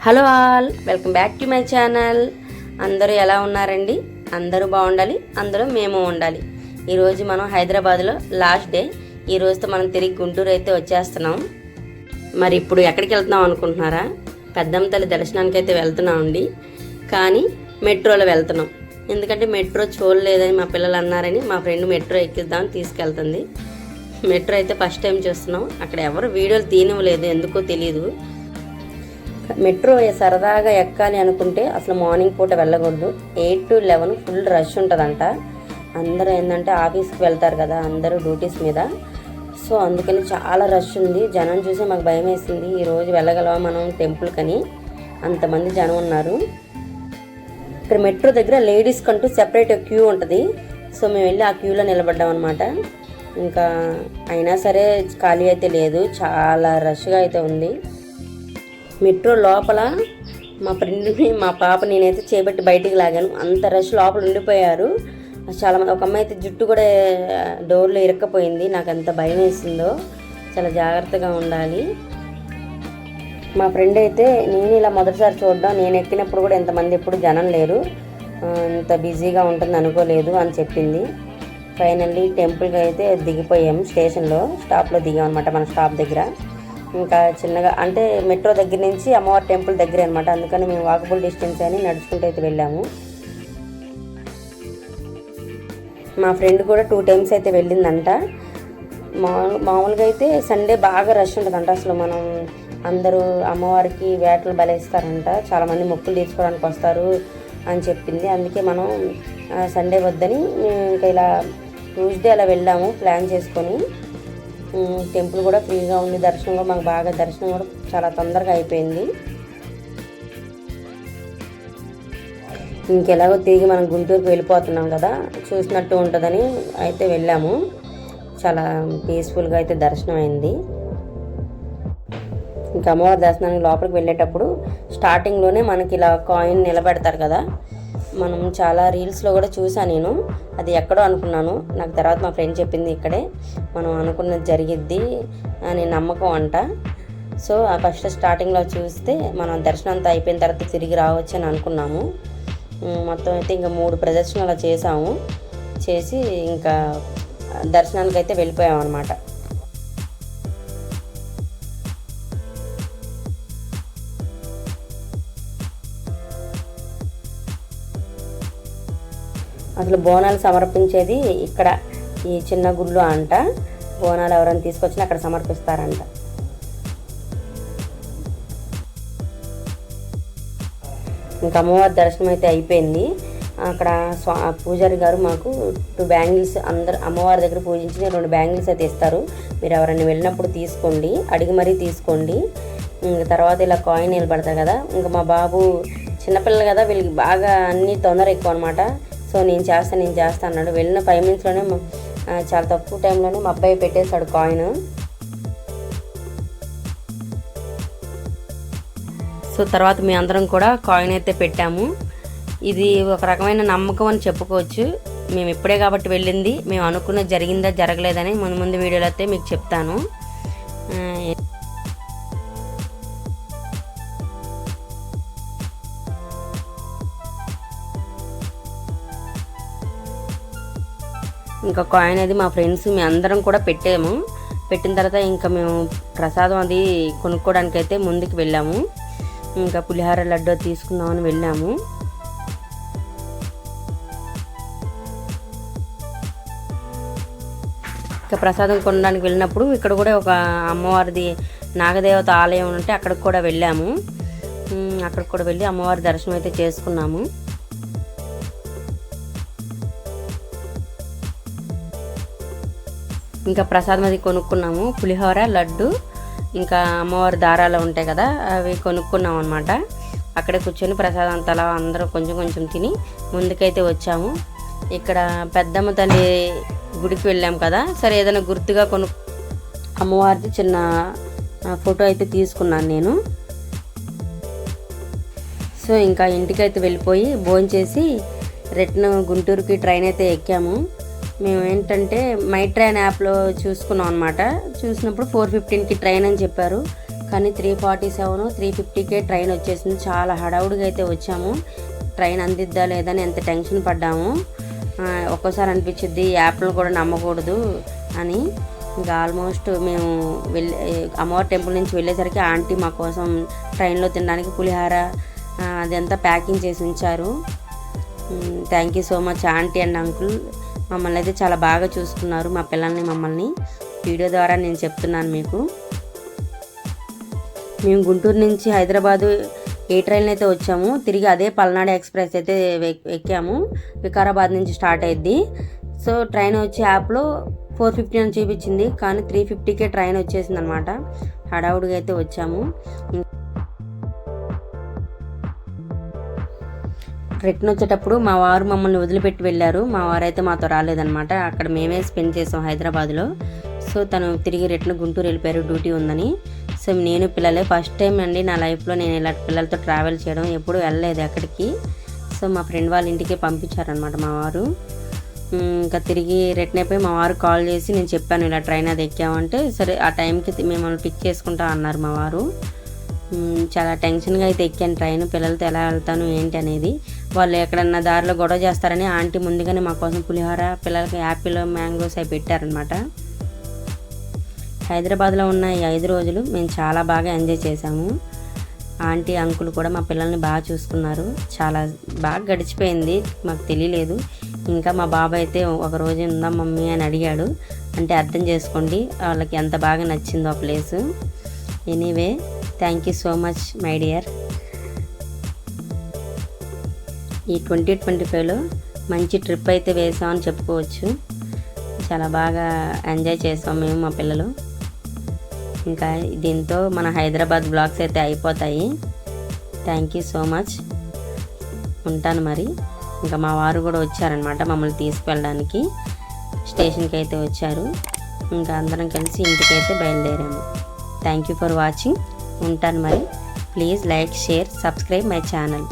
Hello all, welcome back to my channel. అందరూ ఎలా ఉన్నారండి? అందరూ బాగుండాలి, అందరూ మేము ఉండాలి. ఈరోజు మనం హైదరాబాద్లో లాస్ట్ డే. ఈ రోజుతో మనం తిరిగి గుంటూరు అయితే వచ్చేస్తున్నాం. మరి ఇప్పుడు ఎక్కడికి వెళ్తున్నాం అనుకుంటున్నారా? పెద్దమ్మ తల్లి దర్శనానికి అయితే వెళ్తున్నామండి. కానీ మెట్రోలో వెళ్తున్నాం. ఎందుకంటే మెట్రో చూడలేదని మా పిల్లలు అన్నారని మా ఫ్రెండ్ మెట్రో ఎక్కిద్దామని తీసుకెళ్తుంది. మెట్రో అయితే ఫస్ట్ టైం చూస్తున్నాం. అక్కడ ఎవరు వీడియోలు తీయనివ్వలేదు, ఎందుకో తెలియదు. మెట్రో సరదాగా ఎక్కాలి అనుకుంటే అసలు మార్నింగ్ పూట వెళ్ళకూడదు. 8 to 11 ఫుల్ రష్ ఉంటుందంట. అందరూ ఏంటంటే ఆఫీస్కి వెళ్తారు కదా, అందరూ డ్యూటీస్ మీద. సో అందుకని చాలా రష్ ఉంది. జనం చూసి మాకు భయం వేసింది. ఈరోజు వెళ్ళగలవా మనం టెంపుల్కని, అంతమంది జనం ఉన్నారు. ఇక్కడ మెట్రో దగ్గర లేడీస్ కంటూ సెపరేట్ క్యూ ఉంటుంది. సో మేము వెళ్ళి ఆ క్యూలో నిలబడ్డాం అనమాట. ఇంకా అయినా సరే ఖాళీ అయితే లేదు, చాలా రష్గా అయితే ఉంది. మెట్రో లోపల మా ఫ్రెండ్ని, మా పాప, నేనైతే చేపట్టి బయటికి లాగాను. అంత రష్ లోపల ఉండిపోయారు చాలామంది. ఒక అమ్మాయి అయితే జుట్టు కూడా డోర్లో ఇరక్కపోయింది. నాకు ఎంత భయం వేసిందో. చాలా జాగ్రత్తగా ఉండాలి. మా ఫ్రెండ్ అయితే నేను ఇలా మొదటిసారి చూడడం, నేను ఎక్కినప్పుడు కూడా ఎంతమంది ఎప్పుడు జనం లేరు, ఇంత బిజీగా ఉంటుంది అనుకోలేదు అని చెప్పింది. ఫైనల్లీ టెంపుల్కి అయితే దిగిపోయాము. స్టాప్లో దిగాం అనమాట, మన స్టాప్ దగ్గర. ఇంకా చిన్నగా అంటే మెట్రో దగ్గర నుంచి అమ్మవారి టెంపుల్ దగ్గర అనమాట. అందుకని మేము వాకబుల్ డిస్టెన్స్ అని నడుచుకుంటూ అయితే వెళ్ళాము. మా ఫ్రెండ్ కూడా 2 times అయితే వెళ్ళిందంట. మామూలుగా అయితే సండే బాగా రష్ ఉంటుందంట. అసలు మనం అందరూ అమ్మవారికి వేటలు బలేస్తారంట. చాలామంది మొక్కులు తీర్చుకోవడానికి వస్తారు అని చెప్పింది. అందుకే మనం సండే వద్దని మేము ఇంకా ఇలా ట్యూస్డే అలా వెళ్ళాము ప్లాన్ చేసుకొని. టెంపుల్ కూడా ఫ్రీగా ఉంది. దర్శనం కూడా మాకు బాగా దర్శనం కూడా చాలా తొందరగా అయిపోయింది. ఇంకెలాగో తిరిగి మనం గుంటూరుకి వెళ్ళిపోతున్నాం కదా, చూసినట్టు ఉంటుందని అయితే వెళ్ళాము. చాలా పీస్ఫుల్గా అయితే దర్శనం అయింది. ఇంకా అమ్మవారి దర్శనానికి లోపలికి వెళ్ళేటప్పుడు స్టార్టింగ్లోనే మనకి ఇలా కాయిన్ నిలబెడతారు కదా. మనం చాలా రీల్స్లో కూడా చూసాను నేను. అది ఎక్కడో అనుకున్నాను, నాకు తర్వాత మా ఫ్రెండ్ చెప్పింది ఇక్కడే మనం అనుకున్నది జరిగిద్ది అని నమ్మకం అంట. సో ఆ ఫస్ట్ స్టార్టింగ్లో చూస్తే మనం దర్శనం అంతా అయిపోయిన తర్వాత తిరిగి రావచ్చు అని అనుకున్నాము. మొత్తం అయితే ఇంకా 3 ప్రదర్శనలు చేసాము. చేసి ఇంకా దర్శనానికి అయితే వెళ్ళిపోయాం అనమాట. అసలు బోనాలు సమర్పించేది ఇక్కడ ఈ చిన్న గుళ్ళు అంట. బోనాలు ఎవరైనా తీసుకొచ్చినా అక్కడ సమర్పిస్తారంట. ఇంకా అమ్మవారి దర్శనం అయితే అయిపోయింది. అక్కడ పూజారి గారు మాకు 2 బ్యాంగిల్స్, అందరు అమ్మవారి దగ్గర పూజించి 2 బ్యాంగిల్స్ అయితే ఇస్తారు. మీరు ఎవరైనా వెళ్ళినప్పుడు తీసుకోండి, అడిగి మరీ తీసుకోండి. ఇంకా తర్వాత ఇలా కాయిన్ నిలబడతాయి కదా. ఇంకా మా బాబు చిన్నపిల్లలు కదా, వీళ్ళకి బాగా అన్నీ తొందర ఎక్కువ అనమాట. సో నేను చేస్తా అన్నాడు. వెళ్ళిన 5 minutesలోనే చాలా తక్కువ టైంలోనే మా అబ్బాయి పెట్టేశాడు కాయిన్. సో తర్వాత మీ అందరం కూడా కాయిన్ అయితే పెట్టాము. ఇది ఒక రకమైన నమ్మకం అని చెప్పుకోవచ్చు. మేము ఇప్పుడే కాబట్టి వెళ్ళింది, మేము అనుకున్నది జరిగిందా జరగలేదని ముందు వీడియోలో అయితే మీకు చెప్తాను. ఇంకా కాయిన్ అది మా ఫ్రెండ్స్ మేము అందరం కూడా పెట్టాము. పెట్టిన తర్వాత ఇంకా మేము ప్రసాదం అది కొనుక్కోవడానికి అయితే ముందుకు వెళ్ళాము. ఇంకా పులిహార లడ్డు తీసుకుందామని వెళ్ళాము. ఇంకా ప్రసాదం కొనడానికి వెళ్ళినప్పుడు ఇక్కడ కూడా ఒక అమ్మవారిది నాగదేవత ఆలయం ఉంటే అక్కడికి కూడా వెళ్ళాము. అక్కడికి కూడా వెళ్ళి అమ్మవారి దర్శనం అయితే చేసుకున్నాము. ఇంకా ప్రసాదం అది కొనుక్కున్నాము. పులిహోర, లడ్డు, ఇంకా అమ్మవారి దారాలు ఉంటాయి కదా, అవి కొనుక్కున్నాం అనమాట. అక్కడే కూర్చొని ప్రసాదం అంతలా అందరం కొంచెం కొంచెం తిని ముందుకైతే వచ్చాము. ఇక్కడ పెద్దమ్మ తల్లి గుడికి వెళ్ళాం కదా, సరే ఏదైనా గుర్తుగా అమ్మవారిది చిన్న ఫోటో అయితే తీసుకున్నాను నేను. సో ఇంకా ఇంటికైతే వెళ్ళిపోయి భోంచేసి రిటర్న్ గుంటూరుకి ట్రైన్ అయితే ఎక్కాము. మేము ఏంటంటే మై ట్రైన్ యాప్లో చూసుకున్నాం అనమాట. చూసినప్పుడు 4:15కి ట్రైన్ అని చెప్పారు. కానీ 3:47 3:50కే ట్రైన్ వచ్చేసింది. చాలా హడావుడిగా అయితే వచ్చాము. ట్రైన్ అందిద్దా లేదని ఎంత టెన్షన్ పడ్డాము. ఒక్కోసారి అనిపించింది యాప్లను కూడా నమ్మకూడదు అని. ఇంకా ఆల్మోస్ట్ మేము అమ్మవారి టెంపుల్ నుంచి వెళ్ళేసరికి ఆంటీ మా కోసం ట్రైన్లో తినడానికి పులిహార అదంతా ప్యాకింగ్ చేసి ఉంచారు. Thank you so much aunty and uncle. మమ్మల్ని అయితే చాలా బాగా చూసుకున్నారు, మా పిల్లల్ని మమ్మల్ని. వీడియో ద్వారా నేను చెప్తున్నాను మీకు. మేము గుంటూరు నుంచి హైదరాబాదు ఏ ట్రైన్ అయితే వచ్చాము, తిరిగి అదే పల్నాడు ఎక్స్ప్రెస్ అయితే ఎక్కాము. వికారాబాద్ నుంచి స్టార్ట్ అయ్యిద్ది. సో ట్రైన్ వచ్చే యాప్లో 4:50 అని చూపించింది, కానీ 3:50కే ట్రైన్ వచ్చేసింది అనమాట. హడావుడిగా అయితే వచ్చాము. రిటర్న్ వచ్చేటప్పుడు మా వారు మమ్మల్ని వదిలిపెట్టి వెళ్ళారు. మా వారు అయితే మాతో రాలేదనమాట. అక్కడ మేమే స్పెండ్ చేసాం హైదరాబాద్లో. సో తను తిరిగి రిటర్న్ గుంటూరు వెళ్ళిపోయారు, డ్యూటీ ఉందని. సో నేను పిల్లలే ఫస్ట్ టైం అండి నా లైఫ్లో నేను ఇలా పిల్లలతో ట్రావెల్ చేయడం. ఎప్పుడు వెళ్ళలేదు ఎక్కడికి. సో మా ఫ్రెండ్ వాళ్ళ ఇంటికి పంపించారనమాట మా వారు. ఇంకా తిరిగి రిటర్న్ అయిపోయి మా వారు కాల్ చేసి నేను చెప్పాను ఇలా ట్రైన్ అది ఎక్కామంటే, సరే ఆ టైంకి మిమ్మల్ని పిక్ చేసుకుంటా అన్నారు మా వారు. చాలా టెన్షన్గా అయితే ఎక్కాను ట్రైన్. పిల్లలతో ఎలా వెళ్తాను ఏంటి అనేది. వాళ్ళు ఎక్కడన్నా దారిలో గొడవ చేస్తారని ఆంటీ ముందుగానే మా కోసం పులిహోర, పిల్లలకి యాపిల్, మ్యాంగోస్ అవి పెట్టారనమాట. హైదరాబాద్లో ఉన్న ఈ 5 రోజులు మేము చాలా బాగా ఎంజాయ్ చేసాము. ఆంటీ అంకుల్ కూడా మా పిల్లల్ని బాగా చూసుకున్నారు. చాలా బాగా గడిచిపోయింది, మాకు తెలియలేదు. ఇంకా మా బాబాయ్ అయితే ఒక రోజు ఉందా మమ్మీ అని అడిగాడు. అంటే అర్థం చేసుకోండి వాళ్ళకి ఎంత బాగా నచ్చిందో ఆ place. Anyway thank you so much my dear. ఈ 2025లో మంచి ట్రిప్ అయితే వేసామని చెప్పుకోవచ్చు. చాలా బాగా ఎంజాయ్ చేసాం మేము మా పిల్లలు. ఇంకా దీంతో మన హైదరాబాద్ బ్లాగ్స్ అయితే అయిపోతాయి. Thank you so much. ఉంటాను మరి. ఇంకా మా వారు కూడా వచ్చారనమాట మమ్మల్ని తీసుకువెళ్ళడానికి. స్టేషన్కి అయితే వచ్చారు. ఇంకా అందరం కలిసి ఇంటికైతే బయలుదేరాము. Thank you for watching. ఉంటాను మరి. Please like, share, subscribe my channel.